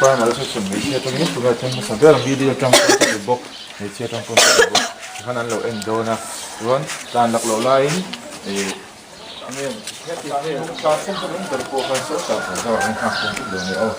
Prime là sẽ chuẩn bị chia trong những tụi mình trong sản xuất làm video trong cái box để chia trong công ty box khả năng lộ endo na rồi đàn lạc lộ lại thì anh em hết thì không có không có những cái bộ phận sản xuất rồi anh học cũng được nhiều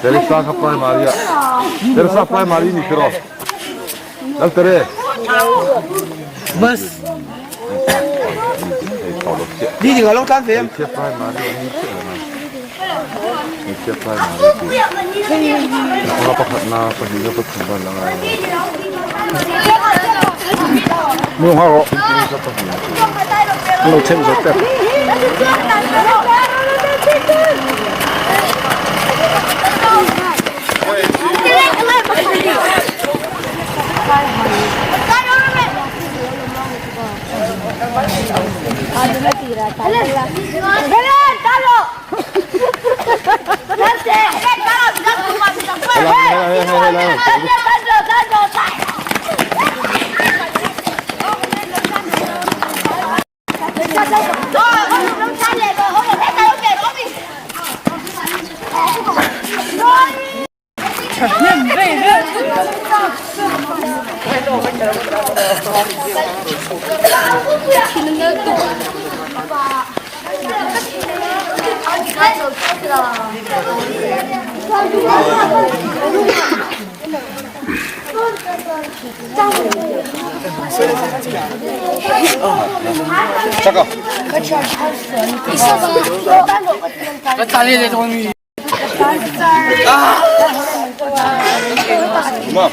Teresa kapay Maria. Teresa kapay Maria ni pero. Dal tere. Bus. Đi thì có long tan phim. Chia kapay Maria ni pero na. Chia kapay Maria. Kalau pakat na pagdiga pagsimban lang ay. Mung haro. Ano chen zote. 잠깐. 나 달리래 동이. 엄마.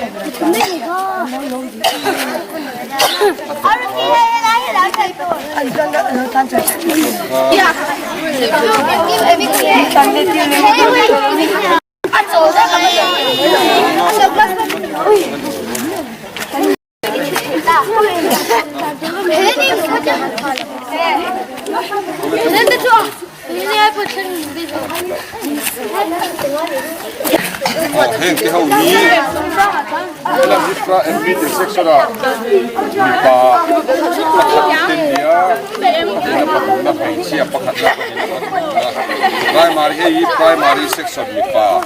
Henke hau ni. Ela mitra envit sexora. Pa. Pakhatia. Na pensia pakhatla. Primary section ni pa.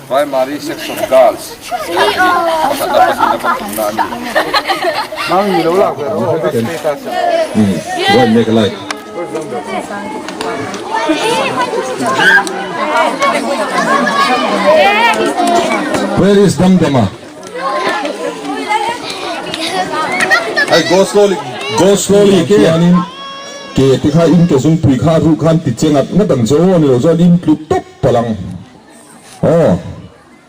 Primary section girls. Mang gì đâu lạc rồi. One make a light. Where is Damdama? I go slowly. Go slowly. Kianin. Ke tikha in ke sung pui kha ru khan ti chengat na dang zo ni lo zo in plu top palang. Oh.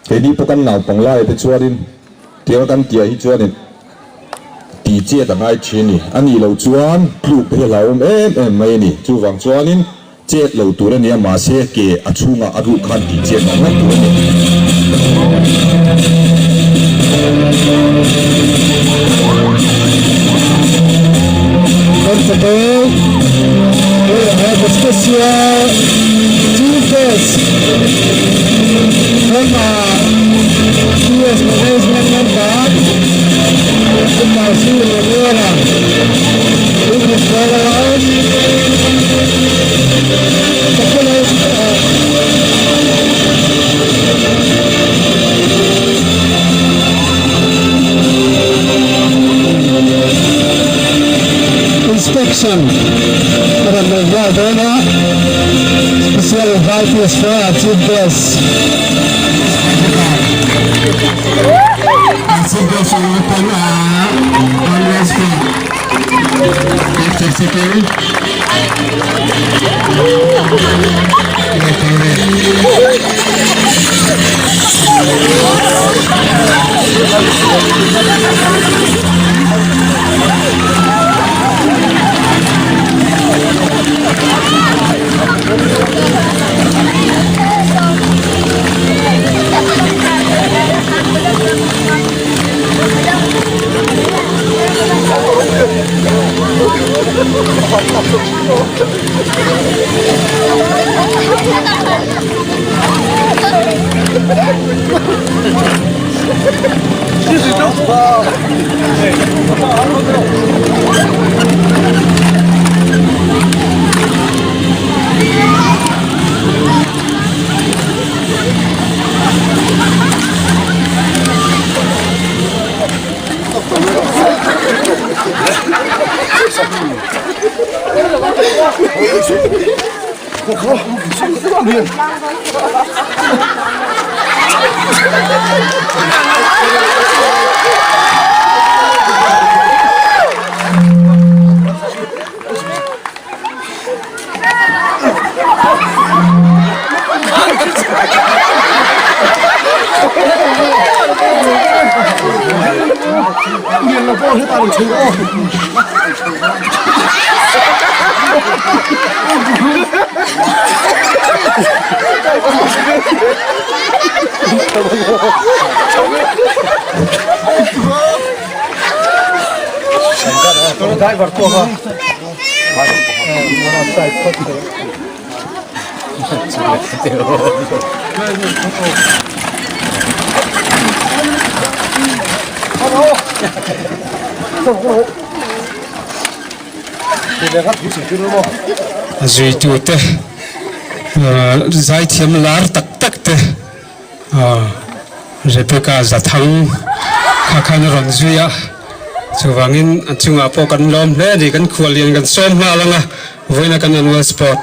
Ke di pakan naw panglai te chuarin. Tiang kan tia hi chuanin. Ti che da ngai chini ani lo chuan plu pe laum em mai ni chu wang chuanin chet lo tur ani ma se ke achunga aru khan ti che na na tur ni Today we have a special two guests from CS management member in Marcelo Rivera. We will follow on. Inspection para Melvadona, special invitees for our chief guests. signal from open on after second. Duy tu te zai thiam lar tak tak te Rebecca za thang kha khan ron zuya chuwangin achunga po kan lom hle ri kan khualian kan som nga langa voina kan annual sport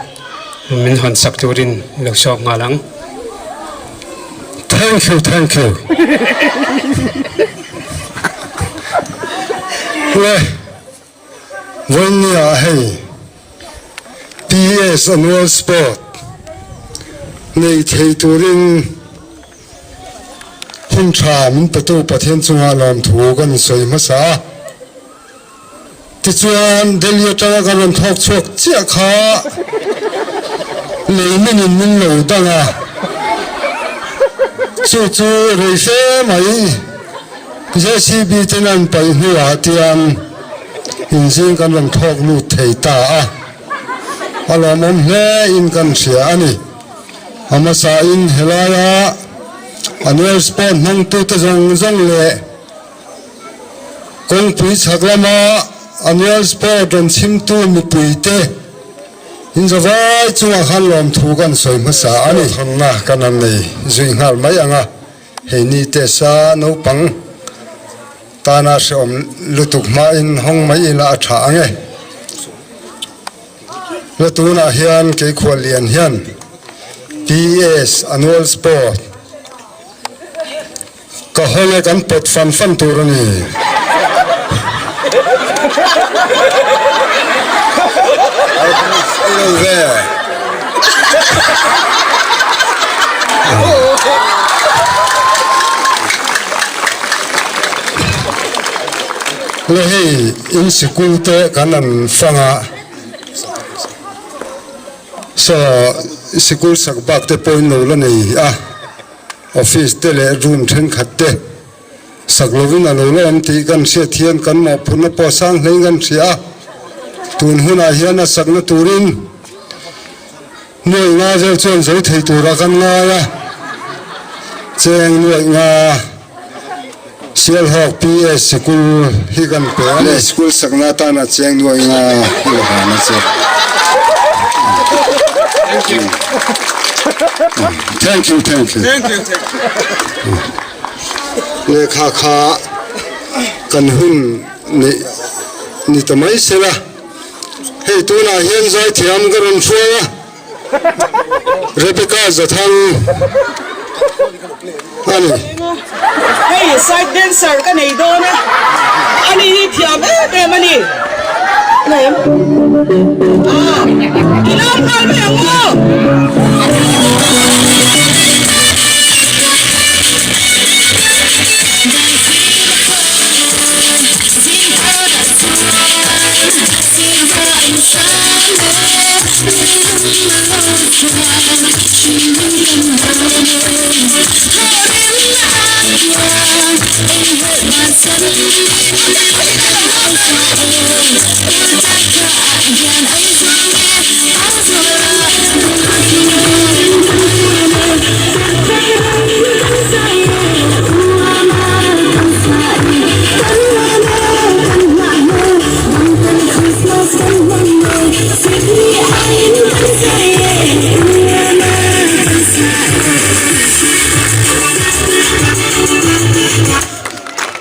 min hon sak turin lo sok nga lang thank you le voina hey PS annual sport nei thei turin hin tha min patu pathian chunga lam thu kan soi ma sa ti chuan delhi tanga kan thok chok chia kha leimin in min lo danga chu rei fe mai JCB tenan pai hnuah tian in jing kan lam thok lu thei ta a alamom hle in kan sia ani amasa in helaya annual sport nang tu ta zong le kong pui chaklama annual sport on chim tu mi pui te in zawai chunga khan lom thu kan soi ma sa ani thonna kan an nei zui ngal mai anga he ni te sa no pang tana som lutuk ma in hong mai ila tha ange latuna hian ke khwalian hian PS annual sport ka hole kan pot fan turani le hei in school te kanan fanga so school sak bak te point no la nei office te le room then khat te saklovin alo lo am ti kan se thian kan mo phun po sang hlei kan sia tun huna hian a sakna turin noi nga zel chon zoi thei tura kan nga ya cheng noi nga sial hok PS school hi kan pe ale school sakna ta na cheng noi nga hi ha na che thank you le kha kan hun ni tamai sela hey tu na hian zai thiam garon chua Rebecca za thang ani Hey, side dancer ka na ito na. Ano yung tiyab? Mani. Ano yan? Kinakal mo yan mo!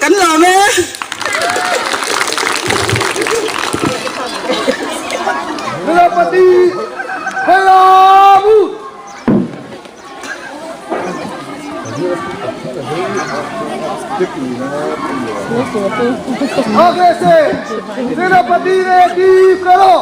Kan lama. Tirapati, hello. आगे से tirapati ने टीप करो.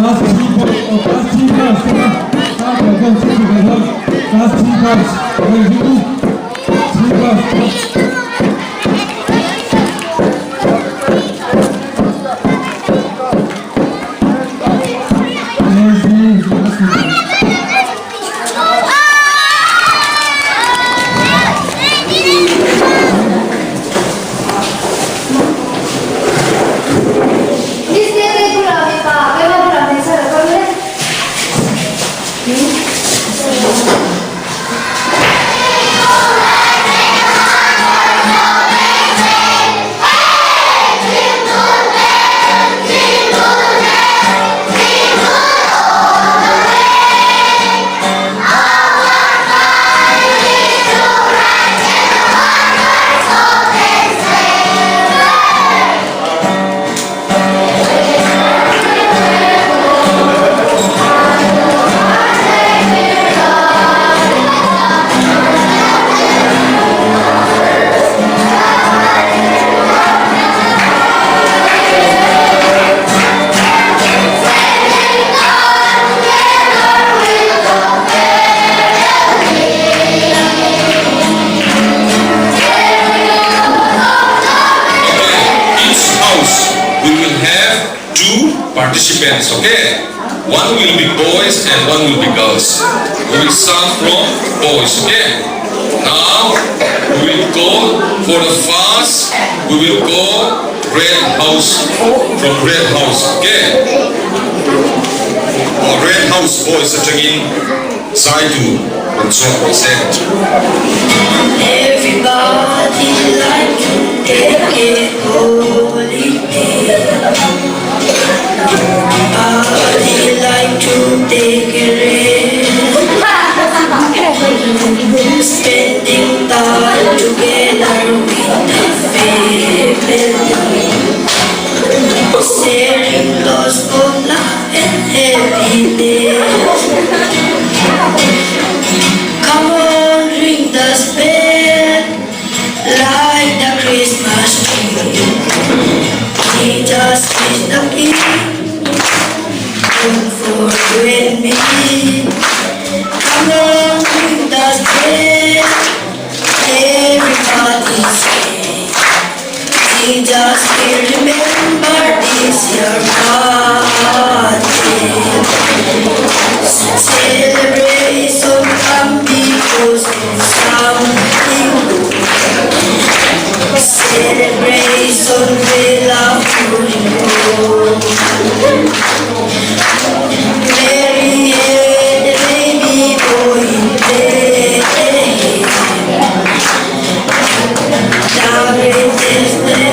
Last 3 points, last 3 points, Last 3 cards. Well, you 3 cards. Participants, okay? One will be boys and one will be girls. We will start from boys, okay? Now we will go for the first. We will go red house from red house, okay? Red house boys are taking side to control set. Everybody like to take a holiday. I like to take a rest, spending time together with the family, sharing lots of love and happiness. Come on, ring the bell, like the Christmas tree. Jesus is the King. Don't forget me. Come on, ring the bell. Everybody say, Jesus will remember this your party. Celebration come because of something good. Celebration will have Mary had a baby boy in bed. Now it is the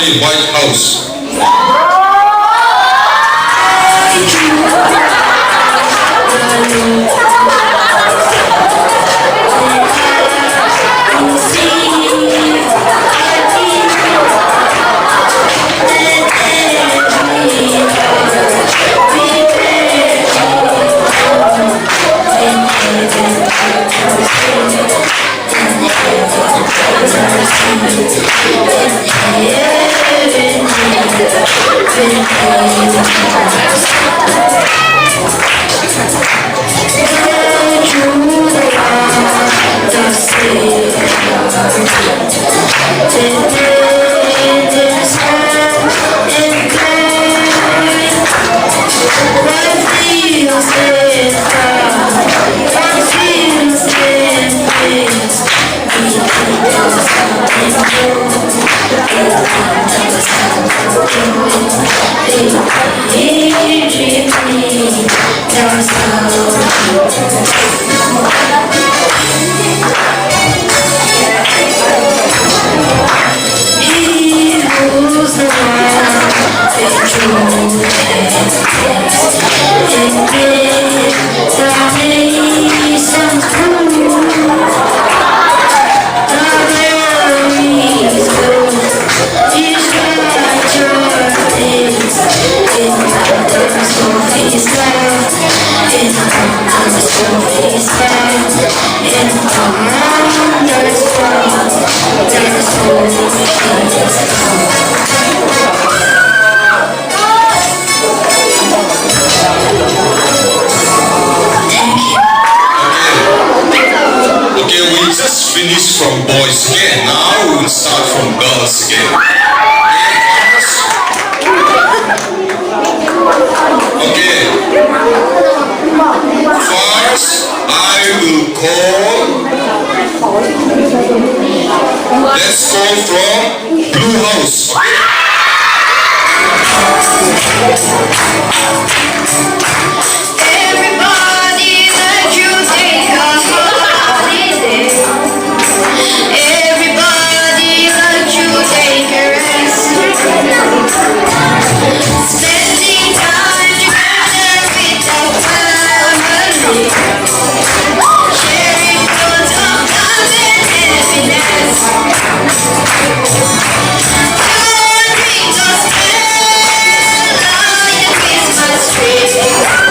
sorry, White House. Okay, we just finished from boys again. Now we will start from girls again. Okay. First, I will call. Let's call from Blue House. Everybody that you take a holiday. Everybody that you take a rest. Spending time together with a family. Sharing words of love and happiness. Don't ring the spell on your Christmas tree.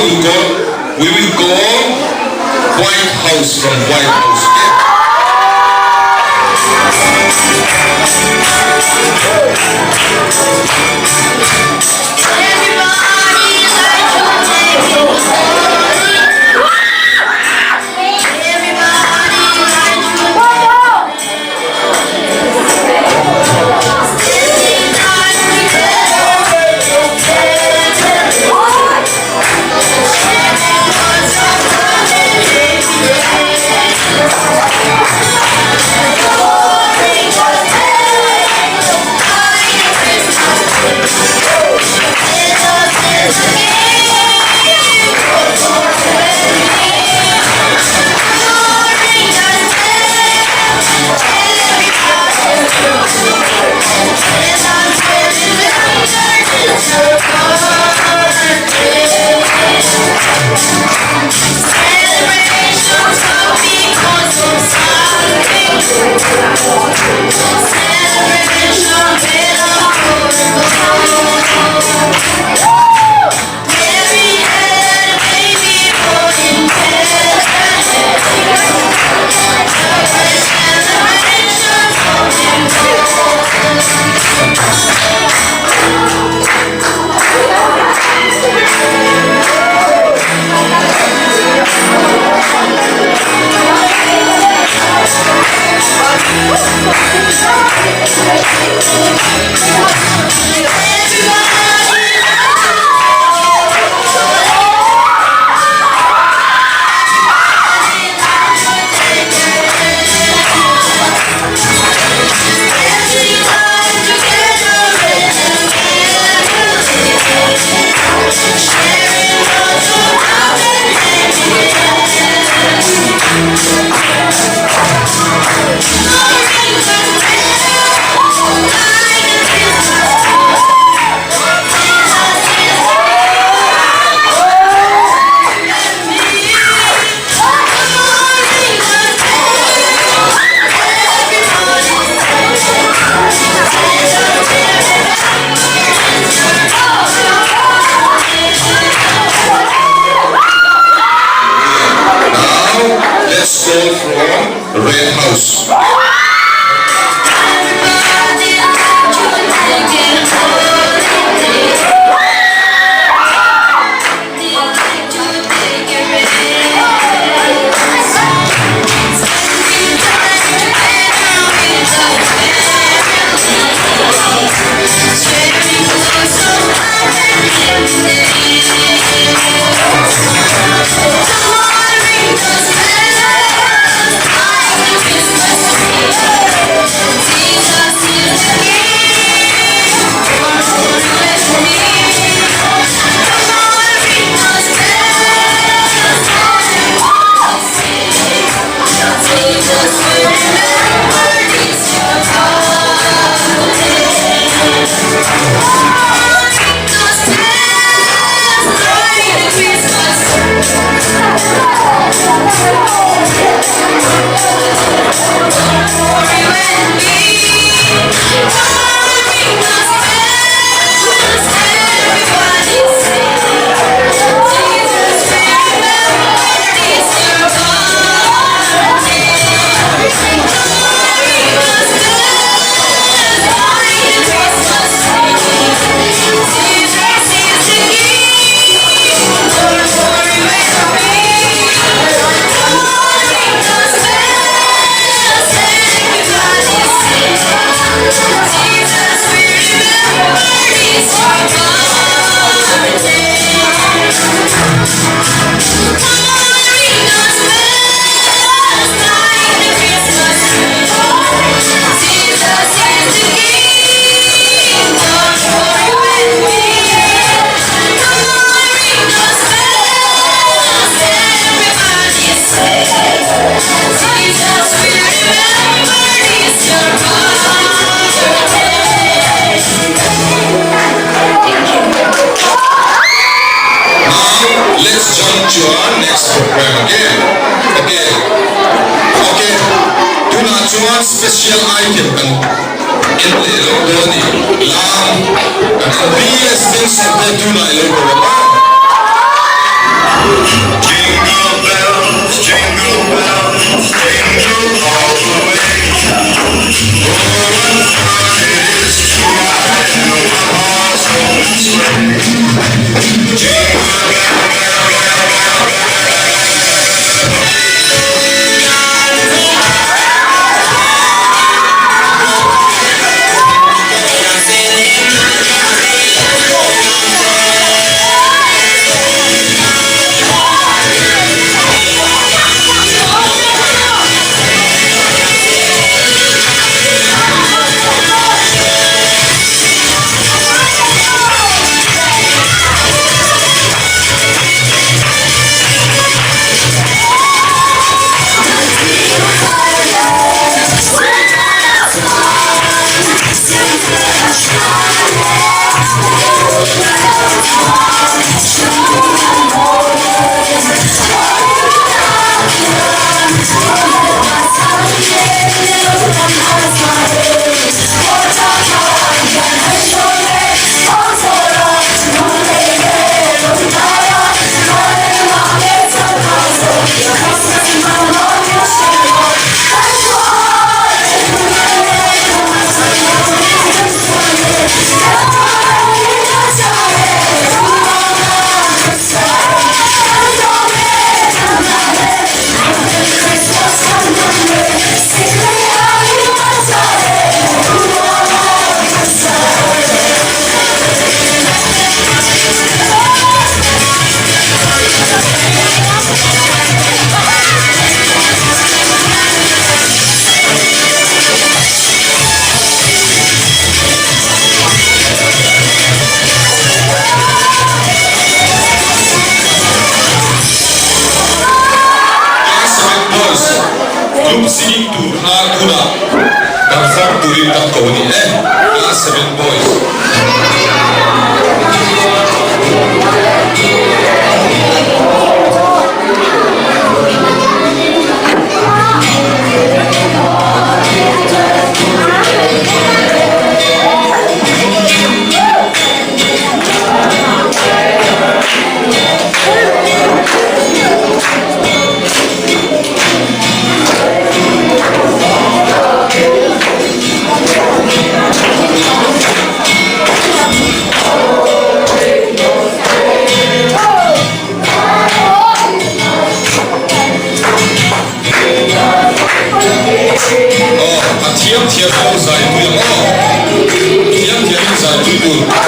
we will go White House from White House. Red House. To our next program again. Okay. Do not chuan special item in the Loni Lam and BS things of the Tuna Iloko. Group singing to Hakuna. Perform to read the Koni. Class 7 boys. Thiam không giải quyết thiam giải quyết được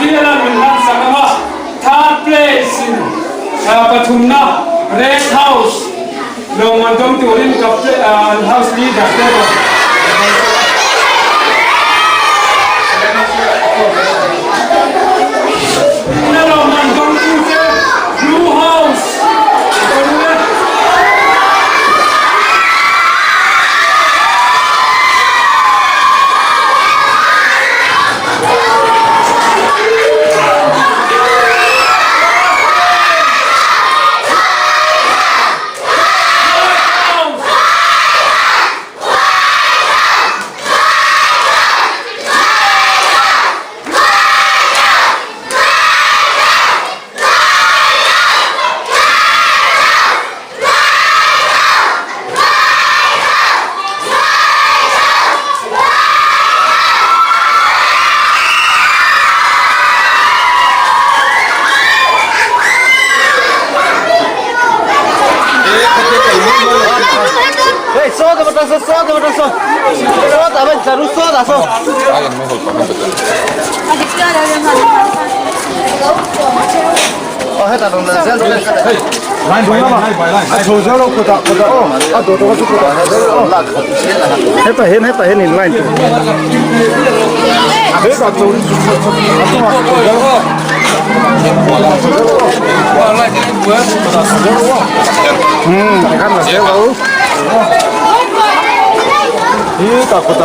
Fialan Milan Sakama, third place in Pathumna, Red House. Lomandong Turin House leader. Lomandong Blue House. Line boy nama. Aso jalo kota kota oh. Ado to kota kota. Heta hen in line. Heta to. Kan lah saya tahu. Ini takut.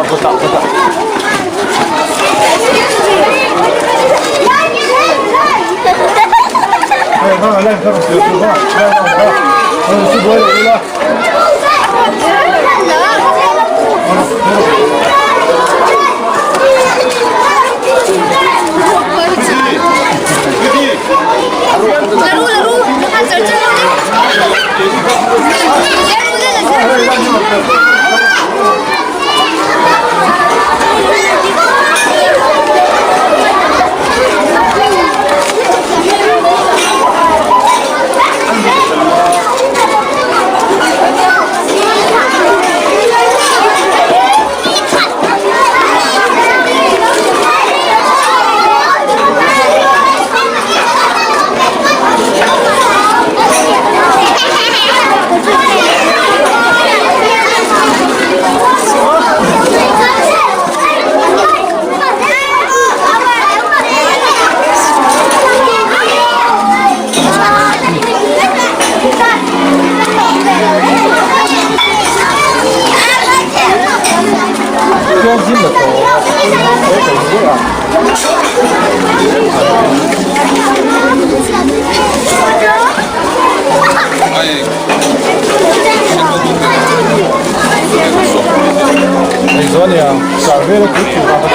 Olha, caveira cultivada.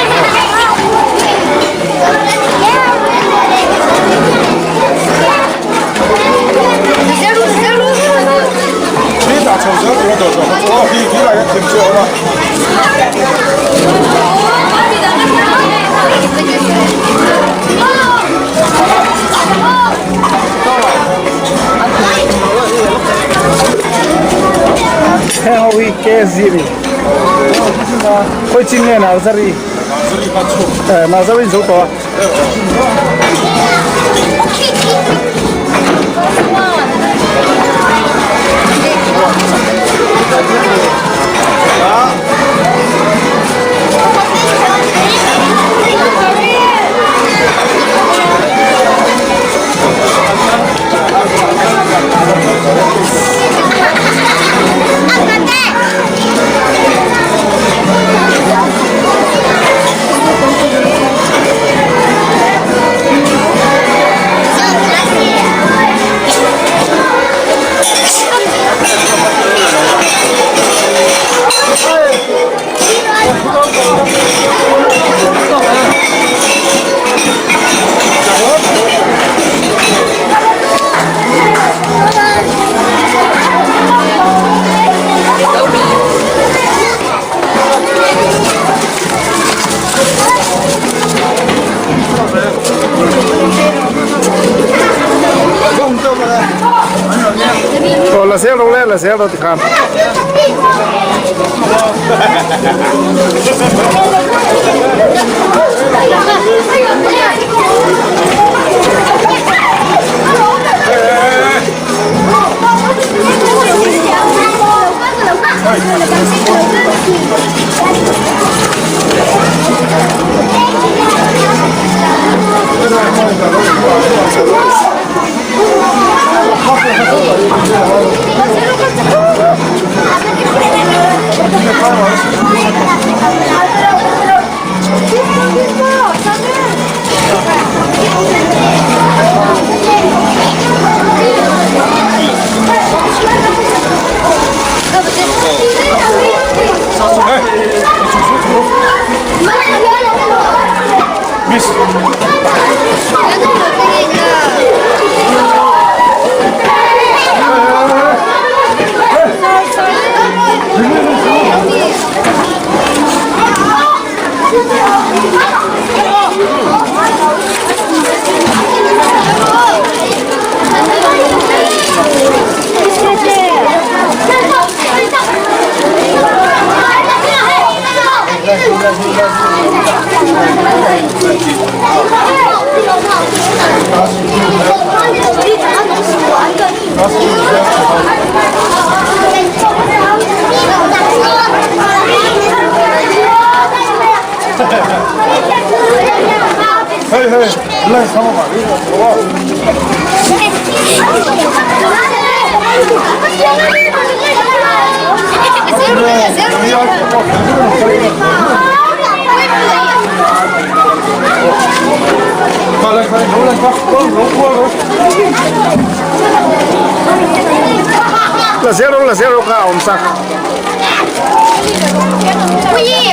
Tá causando uma dor. Oh, vi lá que tem lá. É o que é ziri. Foi tinha na zari. Na zari zo to. La sierra de Khan. Hey, let's come on. La zero ka om sak. Ui,